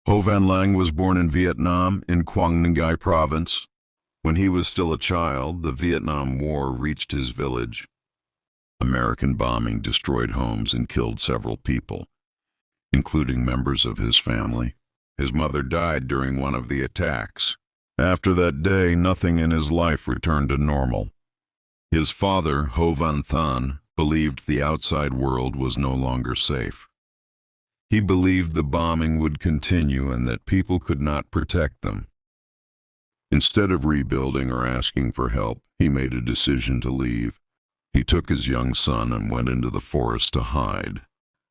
Ho Van Lang was born in Vietnam in Quang Nguyen province. When he was still a child, the Vietnam War reached his village. American bombing destroyed homes and killed several people, including members of his family. His mother died during one of the attacks. After that day, nothing in his life returned to normal. His father, Ho Van Than, believed the outside world was no longer safe. He believed the bombing would continue and that people could not protect them. Instead of rebuilding or asking for help, he made a decision to leave. He took his young son and went into the forest to hide.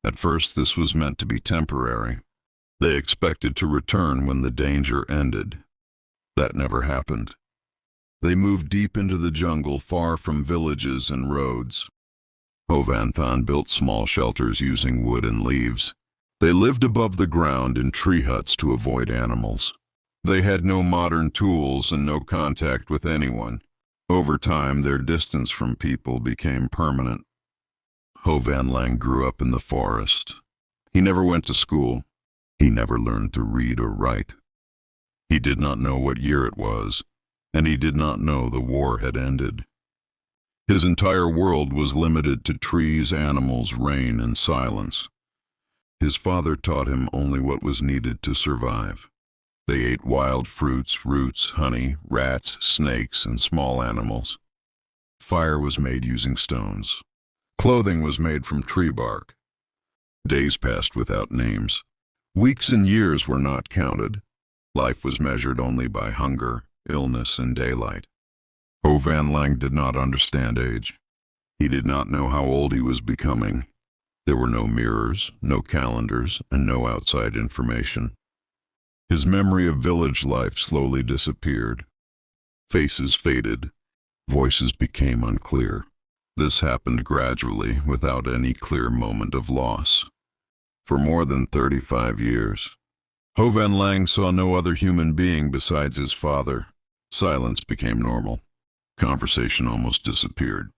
At first, this was meant to be temporary. They expected to return when the danger ended. That never happened. They moved deep into the jungle, far from villages and roads. Ho Van Than built small shelters using wood and leaves. They lived above the ground in tree huts to avoid animals. They had no modern tools and no contact with anyone. Over time, their distance from people became permanent. Ho Van Lang grew up in the forest. He never went to school. He never learned to read or write. He did not know what year it was, and he did not know the war had ended. His entire world was limited to trees, animals, rain, and silence. His father taught him only what was needed to survive. They ate wild fruits, roots, honey, rats, snakes, and small animals. Fire was made using stones. Clothing was made from tree bark. Days passed without names. Weeks and years were not counted. Life was measured only by hunger, illness, and daylight. Ho Van Lang did not understand age. He did not know how old he was becoming. There were no mirrors, no calendars, and no outside information. His memory of village life slowly disappeared. Faces faded. Voices became unclear. This happened gradually, without any clear moment of loss. For more than 35 years, Ho Van Lang saw no other human being besides his father. Silence became normal. Conversation almost disappeared.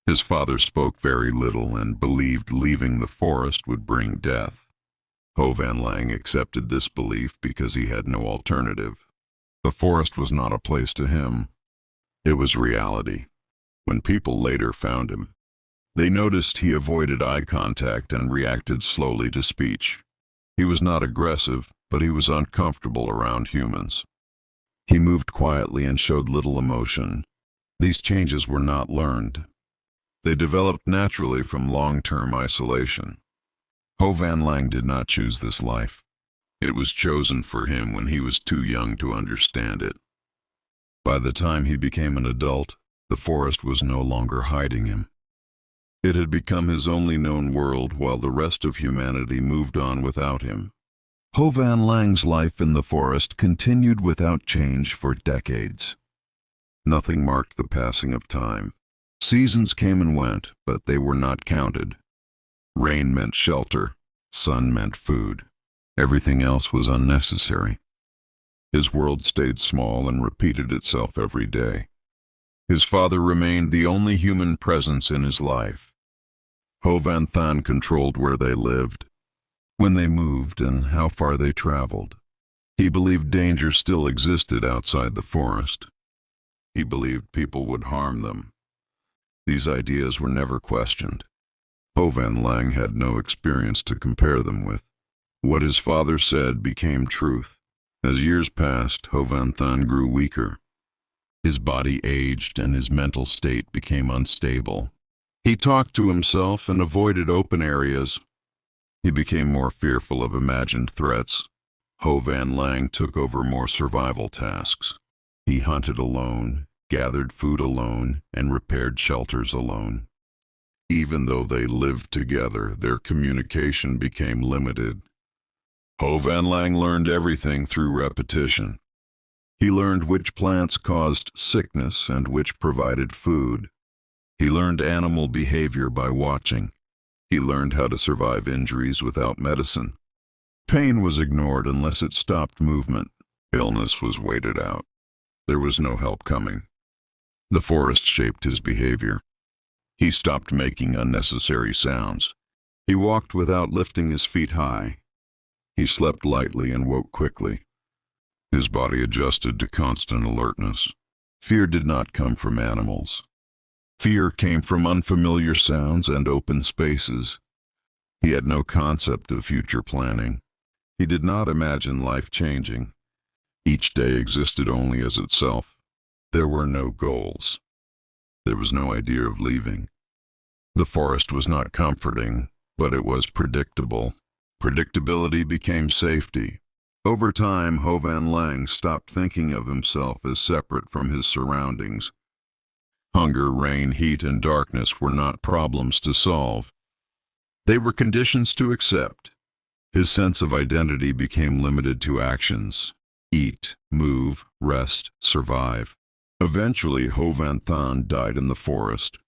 His father spoke very little and believed leaving the forest would bring death. Ho Van Lang accepted this belief because he had no alternative. The forest was not a place to him. It was reality. When people later found him, they noticed he avoided eye contact and reacted slowly to speech. He was not aggressive, but he was uncomfortable around humans. He moved quietly and showed little emotion. These changes were not learned. They developed naturally from long-term isolation. Ho Van Lang did not choose this life. It was chosen for him when he was too young to understand it. By the time he became an adult, the forest was no longer hiding him. It had become his only known world while the rest of humanity moved on without him. Ho Van Lang's life in the forest continued without change for decades. Nothing marked the passing of time. Seasons came and went, but they were not counted. Rain meant shelter. Sun meant food. Everything else was unnecessary. His world stayed small and repeated itself every day. His father remained the only human presence in his life. Ho Van Than controlled where they lived, when they moved, and how far they traveled. He believed danger still existed outside the forest. He believed people would harm them. These ideas were never questioned. Ho Van Lang had no experience to compare them with. What his father said became truth. As years passed, Ho Van Than grew weaker. His body aged and his mental state became unstable. He talked to himself and avoided open areas. He became more fearful of imagined threats. Ho Van Lang took over more survival tasks. He hunted alone, gathered food alone, and repaired shelters alone. Even though they lived together, their communication became limited. Ho Van Lang learned everything through repetition. He learned which plants caused sickness and which provided food. He learned animal behavior by watching. He learned how to survive injuries without medicine. Pain was ignored unless it stopped movement. Illness was waited out. There was no help coming. The forest shaped his behavior. He stopped making unnecessary sounds. He walked without lifting his feet high. He slept lightly and woke quickly. His body adjusted to constant alertness. Fear did not come from animals. Fear came from unfamiliar sounds and open spaces. He had no concept of future planning. He did not imagine life changing. Each day existed only as itself. There were no goals. There was no idea of leaving. The forest was not comforting, but it was predictable. Predictability became safety. Over time, Ho Van Lang stopped thinking of himself as separate from his surroundings. Hunger, rain, heat, and darkness were not problems to solve. They were conditions to accept. His sense of identity became limited to actions: eat, move, rest, survive. Eventually, Ho Van Than died in the forest.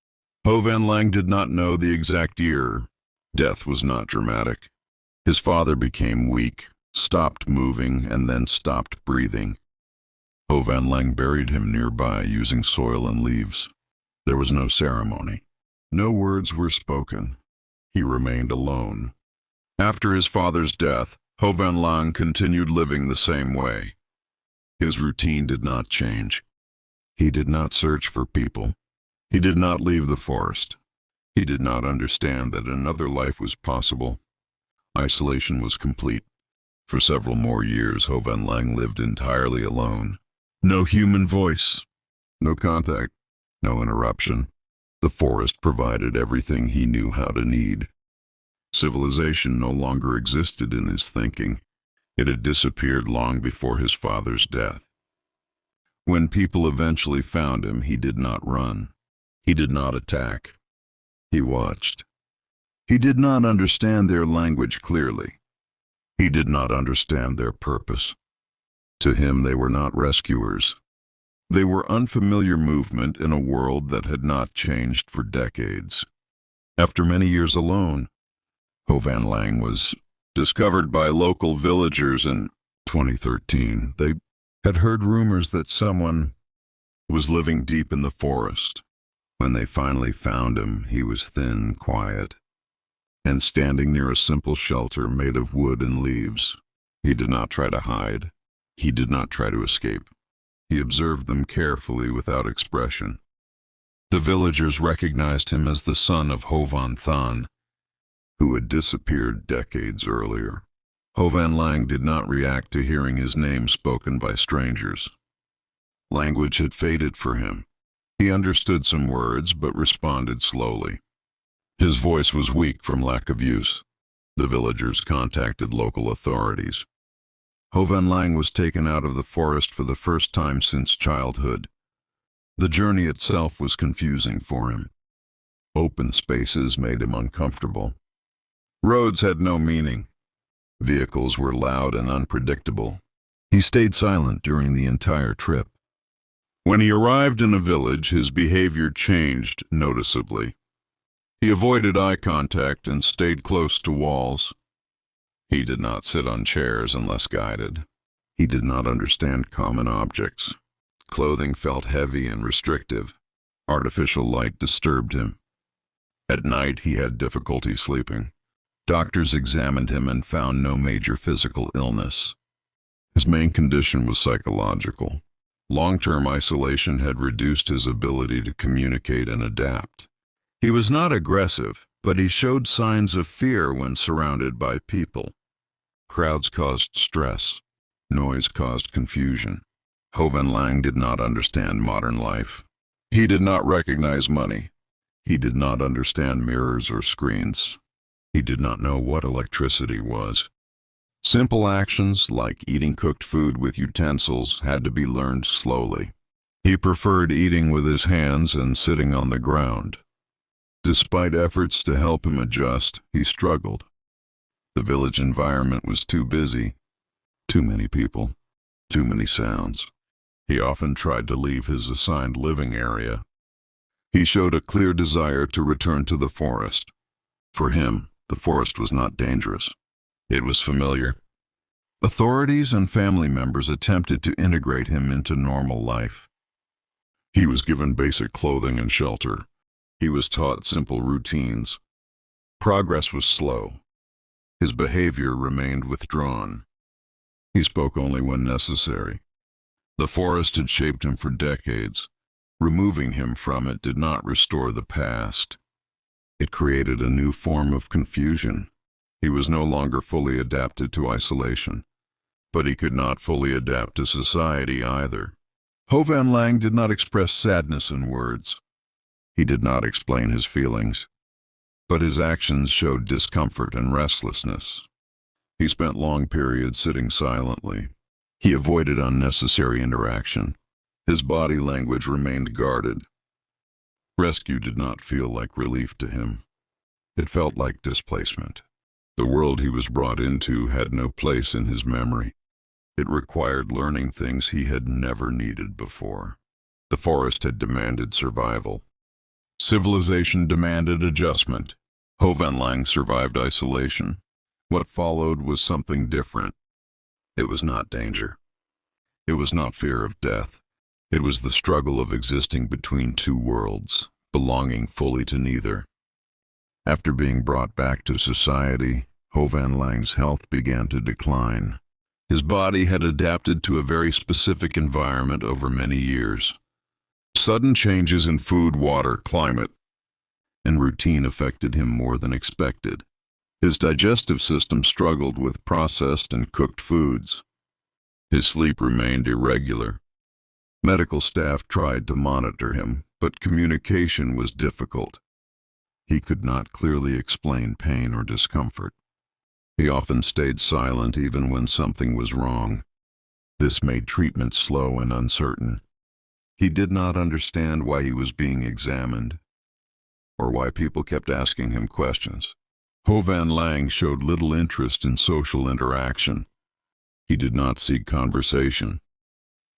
Ho Van Lang did not know the exact year. Death was not dramatic. His father became weak, stopped moving, and then stopped breathing. Ho Van Lang buried him nearby using soil and leaves. There was no ceremony. No words were spoken. He remained alone. After his father's death, Ho Van Lang continued living the same way. His routine did not change. He did not search for people. He did not leave the forest. He did not understand that another life was possible. Isolation was complete. For several more years, Ho Van Lang lived entirely alone. No human voice, no contact, no interruption. The forest provided everything he knew how to need. Civilization no longer existed in his thinking. It had disappeared long before his father's death. When people eventually found him, he did not run. He did not attack. He watched. He did not understand their language clearly. He did not understand their purpose. To him, they were not rescuers. They were unfamiliar movement in a world that had not changed for decades. After many years alone, Ho Van Lang was discovered by local villagers in 2013. They had heard rumors that someone was living deep in the forest. When they finally found him, he was thin, quiet, and standing near a simple shelter made of wood and leaves. He did not try to hide. He did not try to escape. He observed them carefully without expression. The villagers recognized him as the son of Ho Van Than, who had disappeared decades earlier. Ho Van Lang did not react to hearing his name spoken by strangers. Language had faded for him. He understood some words, but responded slowly. His voice was weak from lack of use. The villagers contacted local authorities. Ho Van Lang was taken out of the forest for the first time since childhood. The journey itself was confusing for him. Open spaces made him uncomfortable. Roads had no meaning. Vehicles were loud and unpredictable. He stayed silent during the entire trip. When he arrived in a village, his behavior changed noticeably. He avoided eye contact and stayed close to walls. He did not sit on chairs unless guided. He did not understand common objects. Clothing felt heavy and restrictive. Artificial light disturbed him. At night, he had difficulty sleeping. Doctors examined him and found no major physical illness. His main condition was psychological. Long-term isolation had reduced his ability to communicate and adapt. He was not aggressive, but he showed signs of fear when surrounded by people. Crowds caused stress. Noise caused confusion. Ho Van Lang did not understand modern life. He did not recognize money. He did not understand mirrors or screens. He did not know what electricity was. Simple actions, like eating cooked food with utensils, had to be learned slowly. He preferred eating with his hands and sitting on the ground. Despite efforts to help him adjust, he struggled. The village environment was too busy. Too many people. Too many sounds. He often tried to leave his assigned living area. He showed a clear desire to return to the forest. For him, the forest was not dangerous. It was familiar. Authorities and family members attempted to integrate him into normal life. He was given basic clothing and shelter. He was taught simple routines. Progress was slow. His behavior remained withdrawn. He spoke only when necessary. The forest had shaped him for decades. Removing him from it did not restore the past. It created a new form of confusion. He was no longer fully adapted to isolation, but he could not fully adapt to society either. Ho Van Lang did not express sadness in words. He did not explain his feelings, but his actions showed discomfort and restlessness. He spent long periods sitting silently. He avoided unnecessary interaction. His body language remained guarded. Rescue did not feel like relief to him. It felt like displacement. The world he was brought into had no place in his memory. It required learning things he had never needed before. The forest had demanded survival. Civilization demanded adjustment. Ho Van Lang survived isolation. What followed was something different. It was not danger. It was not fear of death. It was the struggle of existing between two worlds, belonging fully to neither. After being brought back to society, Ho Van Lang's health began to decline. His body had adapted to a very specific environment over many years. Sudden changes in food, water, climate, and routine affected him more than expected. His digestive system struggled with processed and cooked foods. His sleep remained irregular. Medical staff tried to monitor him, but communication was difficult. He could not clearly explain pain or discomfort. He often stayed silent even when something was wrong. This made treatment slow and uncertain. He did not understand why he was being examined, or why people kept asking him questions. Ho Van Lang showed little interest in social interaction. He did not seek conversation.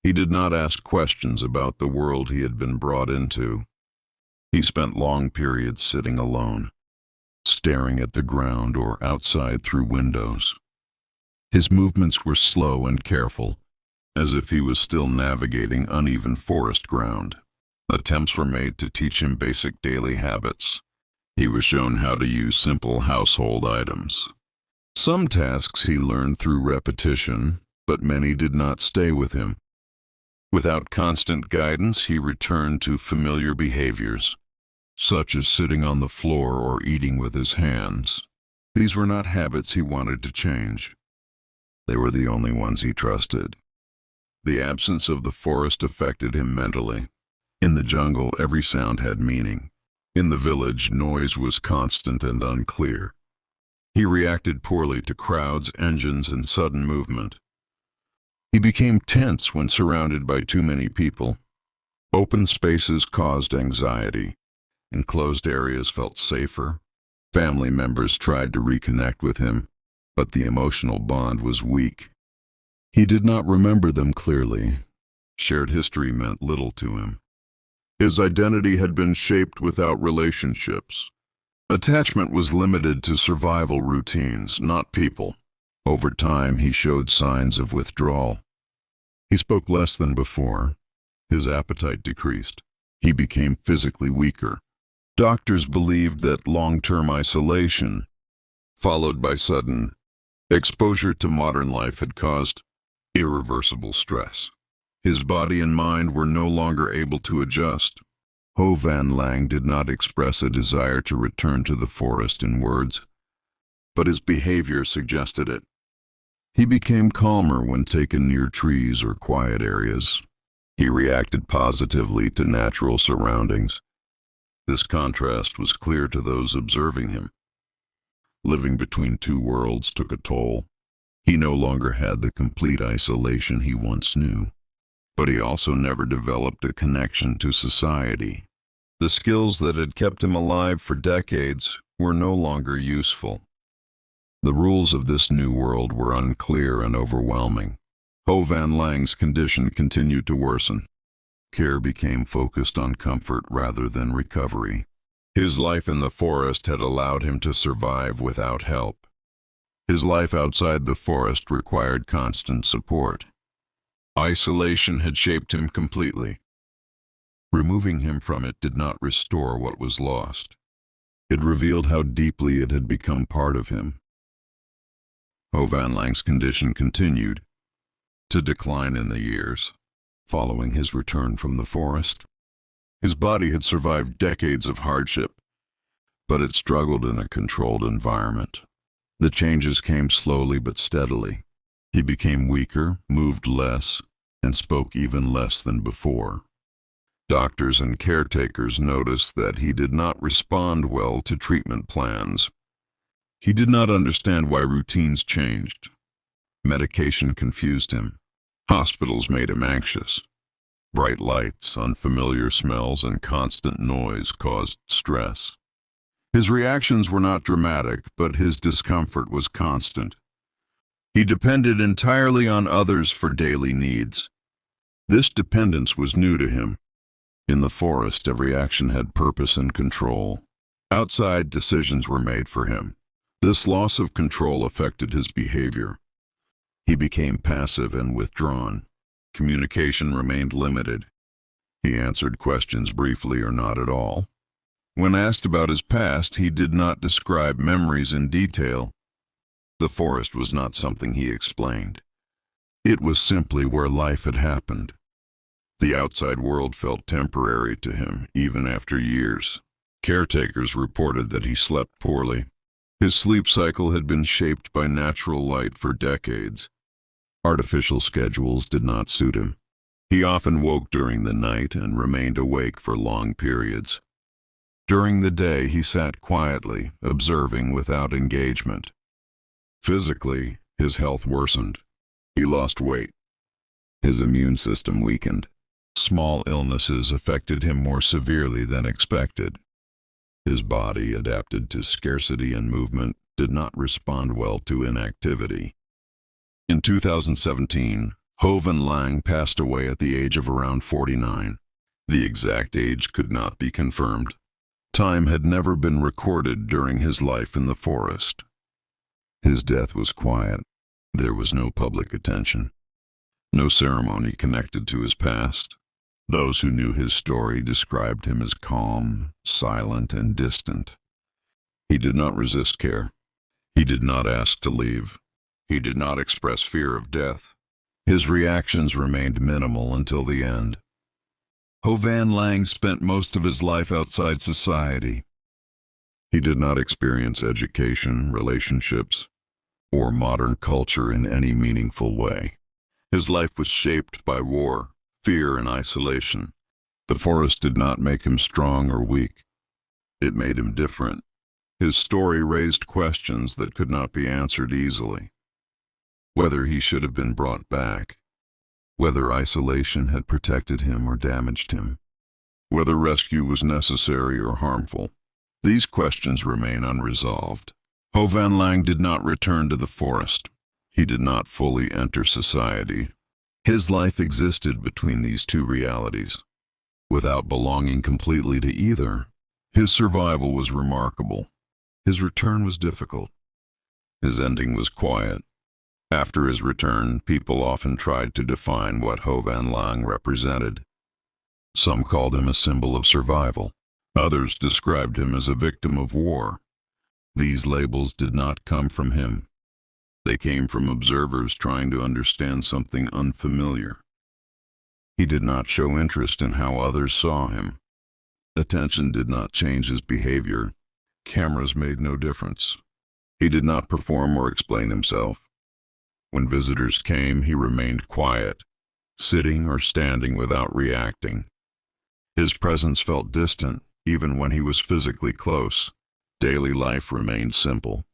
He did not ask questions about the world he had been brought into. He spent long periods sitting alone, staring at the ground or outside through windows. His movements were slow and careful, as if he was still navigating uneven forest ground. Attempts were made to teach him basic daily habits. He was shown how to use simple household items. Some tasks he learned through repetition, but many did not stay with him. Without constant guidance, he returned to familiar behaviors, such as sitting on the floor or eating with his hands. These were not habits he wanted to change. They were the only ones he trusted. The absence of the forest affected him mentally. In the jungle, every sound had meaning. In the village, noise was constant and unclear. He reacted poorly to crowds, engines, and sudden movement. He became tense when surrounded by too many people. Open spaces caused anxiety. Enclosed areas felt safer. Family members tried to reconnect with him, but the emotional bond was weak. He did not remember them clearly. Shared history meant little to him. His identity had been shaped without relationships. Attachment was limited to survival routines, not people. Over time, he showed signs of withdrawal. He spoke less than before. His appetite decreased. He became physically weaker. Doctors believed that long-term isolation, followed by sudden exposure to modern life, had caused irreversible stress. His body and mind were no longer able to adjust. Ho Van Lang did not express a desire to return to the forest in words, but his behavior suggested it. He became calmer when taken near trees or quiet areas. He reacted positively to natural surroundings. This contrast was clear to those observing him. Living between two worlds took a toll. He no longer had the complete isolation he once knew, but he also never developed a connection to society. The skills that had kept him alive for decades were no longer useful. The rules of this new world were unclear and overwhelming. Ho Van Lang's condition continued to worsen. Care became focused on comfort rather than recovery. His life in the forest had allowed him to survive without help. His life outside the forest required constant support. Isolation had shaped him completely. Removing him from it did not restore what was lost. It revealed how deeply it had become part of him. Ho Van Lang's condition continued to decline in the years following his return from the forest. His body had survived decades of hardship, but it struggled in a controlled environment. The changes came slowly but steadily. He became weaker, moved less, and spoke even less than before. Doctors and caretakers noticed that he did not respond well to treatment plans. He did not understand why routines changed. Medication confused him. Hospitals made him anxious. Bright lights, unfamiliar smells, and constant noise caused stress. His reactions were not dramatic, but his discomfort was constant. He depended entirely on others for daily needs. This dependence was new to him. In the forest, every action had purpose and control. Outside decisions were made for him. This loss of control affected his behavior. He became passive and withdrawn. Communication remained limited. He answered questions briefly or not at all. When asked about his past, he did not describe memories in detail. The forest was not something he explained. It was simply where life had happened. The outside world felt temporary to him, even after years. Caretakers reported that he slept poorly. His sleep cycle had been shaped by natural light for decades. Artificial schedules did not suit him. He often woke during the night and remained awake for long periods. During the day, he sat quietly, observing without engagement. Physically, his health worsened. He lost weight. His immune system weakened. Small illnesses affected him more severely than expected. His body, adapted to scarcity and movement, did not respond well to inactivity. In 2017, Ho Van Lang passed away at the age of around 49. The exact age could not be confirmed. Time had never been recorded during his life in the forest. His death was quiet. There was no public attention. No ceremony connected to his past. Those who knew his story described him as calm, silent, and distant. He did not resist care. He did not ask to leave. He did not express fear of death. His reactions remained minimal until the end. Ho Van Lang spent most of his life outside society. He did not experience education, relationships, or modern culture in any meaningful way. His life was shaped by war, fear, and isolation. The forest did not make him strong or weak. It made him different. His story raised questions that could not be answered easily. Whether he should have been brought back, whether isolation had protected him or damaged him, whether rescue was necessary or harmful. These questions remain unresolved. Ho Van Lang did not return to the forest. He did not fully enter society. His life existed between these two realities. Without belonging completely to either, his survival was remarkable. His return was difficult. His ending was quiet. After his return, people often tried to define what Ho Van Lang represented. Some called him a symbol of survival. Others described him as a victim of war. These labels did not come from him. They came from observers trying to understand something unfamiliar. He did not show interest in how others saw him. Attention did not change his behavior. Cameras made no difference. He did not perform or explain himself. When visitors came, he remained quiet, sitting or standing without reacting. His presence felt distant, even when he was physically close. Daily life remained simple.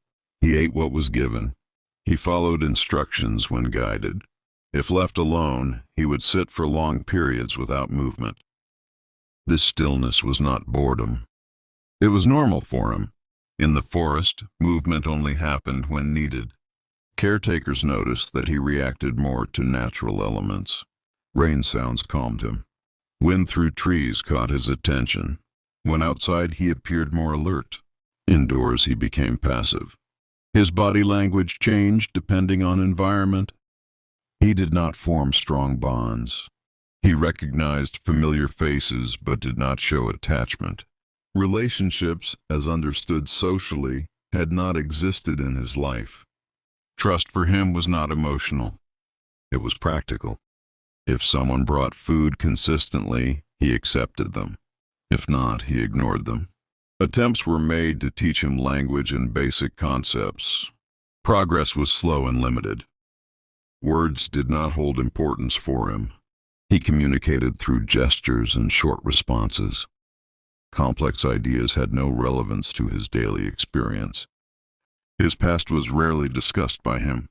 He ate what was given. He followed instructions when guided. If left alone, he would sit for long periods without movement. This stillness was not boredom. It was normal for him. In the forest, movement only happened when needed. Caretakers noticed that he reacted more to natural elements. Rain sounds calmed him. Wind through trees caught his attention. When outside, he appeared more alert. Indoors, he became passive. His body language changed depending on environment. He did not form strong bonds. He recognized familiar faces but did not show attachment. Relationships, as understood socially, had not existed in his life. Trust for him was not emotional. It was practical. If someone brought food consistently, he accepted them. If not, he ignored them. Attempts were made to teach him language and basic concepts. Progress was slow and limited. Words did not hold importance for him. He communicated through gestures and short responses. Complex ideas had no relevance to his daily experience. His past was rarely discussed by him.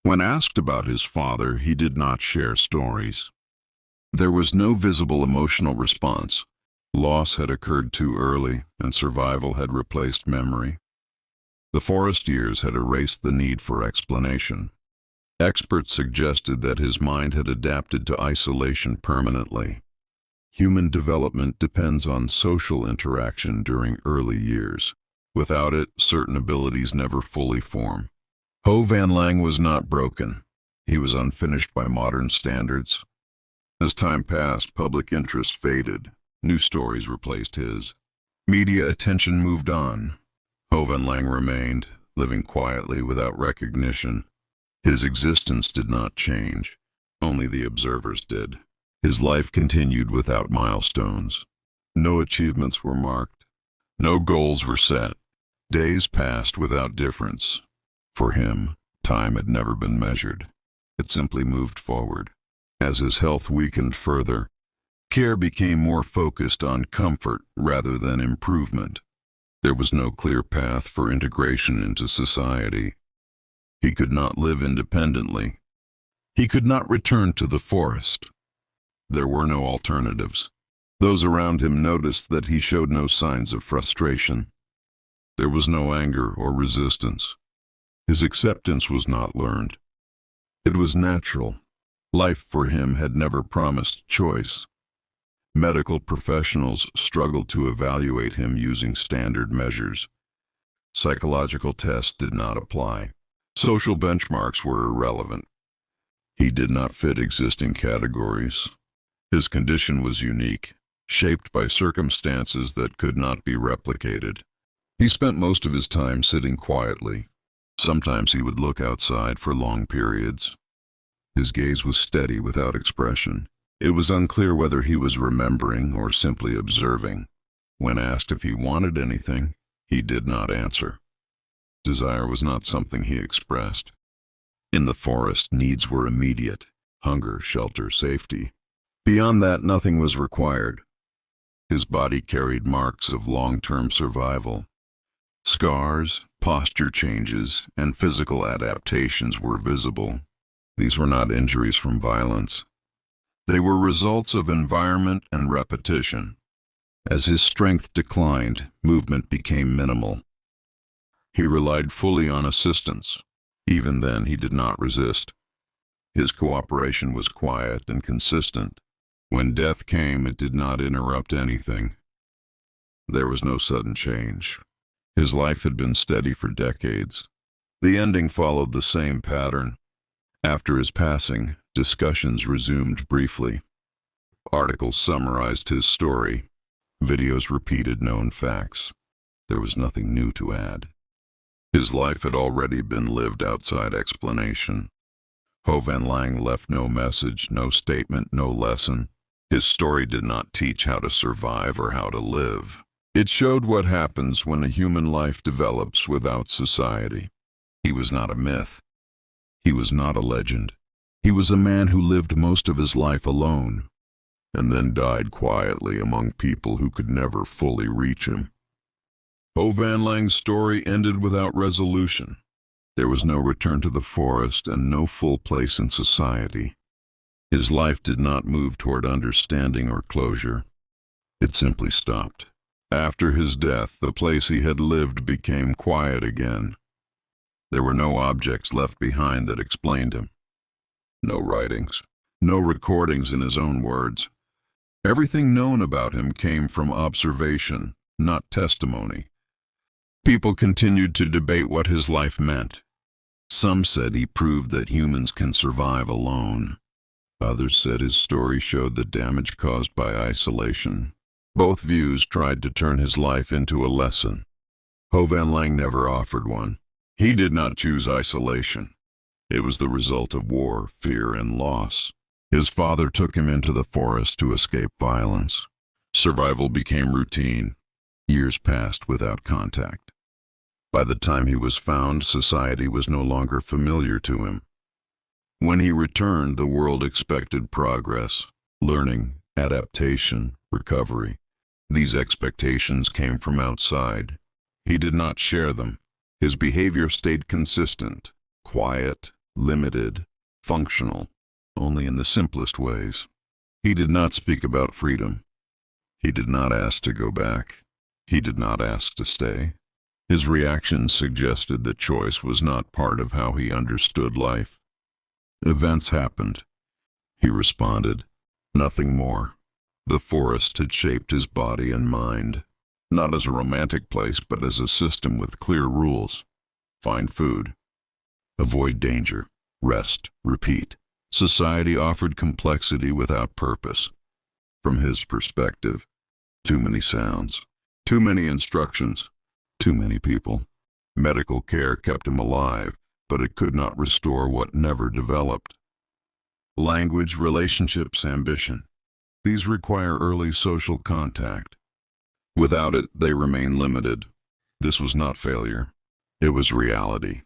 When asked about his father, he did not share stories. There was no visible emotional response. Loss had occurred too early, and survival had replaced memory. The forest years had erased the need for explanation. Experts suggested that his mind had adapted to isolation permanently. Human development depends on social interaction during early years. Without it, certain abilities never fully form. Ho Van Lang was not broken. He was unfinished by modern standards. As time passed, public interest faded. New stories replaced his. Media attention moved on. Ho Van Lang remained, living quietly without recognition. His existence did not change. Only the observers did. His life continued without milestones. No achievements were marked. No goals were set. Days passed without difference. For him, time had never been measured. It simply moved forward. As his health weakened further, care became more focused on comfort rather than improvement. There was no clear path for integration into society. He could not live independently. He could not return to the forest. There were no alternatives. Those around him noticed that he showed no signs of frustration. There was no anger or resistance. His acceptance was not learned. It was natural. Life for him had never promised choice. Medical professionals struggled to evaluate him using standard measures. Psychological tests did not apply. Social benchmarks were irrelevant. He did not fit existing categories. His condition was unique, shaped by circumstances that could not be replicated. He spent most of his time sitting quietly. Sometimes he would look outside for long periods. His gaze was steady without expression. It was unclear whether he was remembering or simply observing. When asked if he wanted anything, he did not answer. Desire was not something he expressed. In the forest, needs were immediate: hunger, shelter, safety. Beyond that, nothing was required. His body carried marks of long-term survival. Scars, posture changes, and physical adaptations were visible. These were not injuries from violence. They were results of environment and repetition. As his strength declined, movement became minimal. He relied fully on assistance. Even then, he did not resist. His cooperation was quiet and consistent. When death came, it did not interrupt anything. There was no sudden change. His life had been steady for decades. The ending followed the same pattern. After his passing, discussions resumed briefly. Articles summarized his story. Videos repeated known facts. There was nothing new to add. His life had already been lived outside explanation. Ho Van Lang left no message, no statement, no lesson. His story did not teach how to survive or how to live. It showed what happens when a human life develops without society. He was not a myth. He was not a legend. He was a man who lived most of his life alone, and then died quietly among people who could never fully reach him. Ho Van Lang's story ended without resolution. There was no return to the forest and no full place in society. His life did not move toward understanding or closure. It simply stopped. After his death, the place he had lived became quiet again. There were no objects left behind that explained him. No writings, no recordings in his own words. Everything known about him came from observation, not testimony. People continued to debate what his life meant. Some said he proved that humans can survive alone. Others said his story showed the damage caused by isolation. Both views tried to turn his life into a lesson. Ho Van Lang never offered one. He did not choose isolation. It was the result of war, fear, and loss. His father took him into the forest to escape violence. Survival became routine. Years passed without contact. By the time he was found, society was no longer familiar to him. When he returned, the world expected progress, learning, adaptation, recovery. These expectations came from outside. He did not share them. His behavior stayed consistent, quiet, limited, functional, only in the simplest ways. He did not speak about freedom. He did not ask to go back. He did not ask to stay. His reactions suggested that choice was not part of how he understood life. Events happened. He responded. Nothing more. The forest had shaped his body and mind, not as a romantic place, but as a system with clear rules. Find food. Avoid danger. Rest. Repeat. Society offered complexity without purpose. From his perspective, too many sounds, too many instructions, too many people. Medical care kept him alive, but it could not restore what never developed. Language, relationships, ambition. These require early social contact. Without it, they remain limited. This was not failure. It was reality.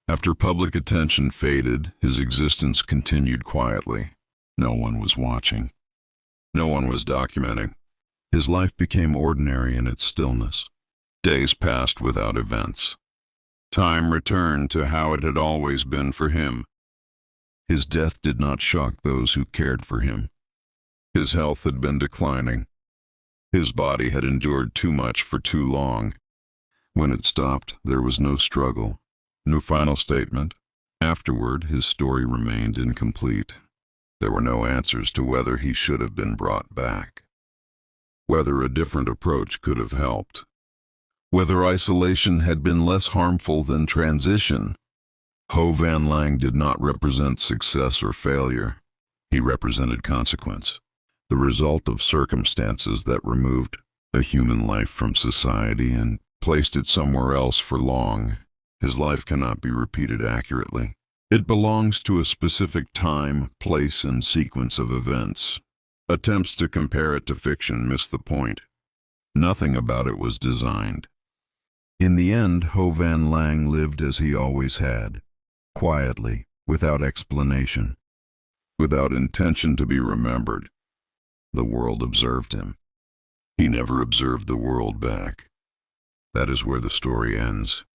After public attention faded, his existence continued quietly. No one was watching. No one was documenting. His life became ordinary in its stillness. Days passed without events. Time returned to how it had always been for him. His death did not shock those who cared for him. His health had been declining. His body had endured too much for too long. When it stopped, there was no struggle, no final statement. Afterward, his story remained incomplete. There were no answers to whether he should have been brought back, whether a different approach could have helped, whether isolation had been less harmful than transition. Ho Van Lang did not represent success or failure. He represented consequence, the result of circumstances that removed a human life from society and placed it somewhere else for long. His life cannot be repeated accurately. It belongs to a specific time, place, and sequence of events. Attempts to compare it to fiction miss the point. Nothing about it was designed. In the end, Ho Van Lang lived as he always had, quietly, without explanation, without intention to be remembered. The world observed him. He never observed the world back. That is where the story ends.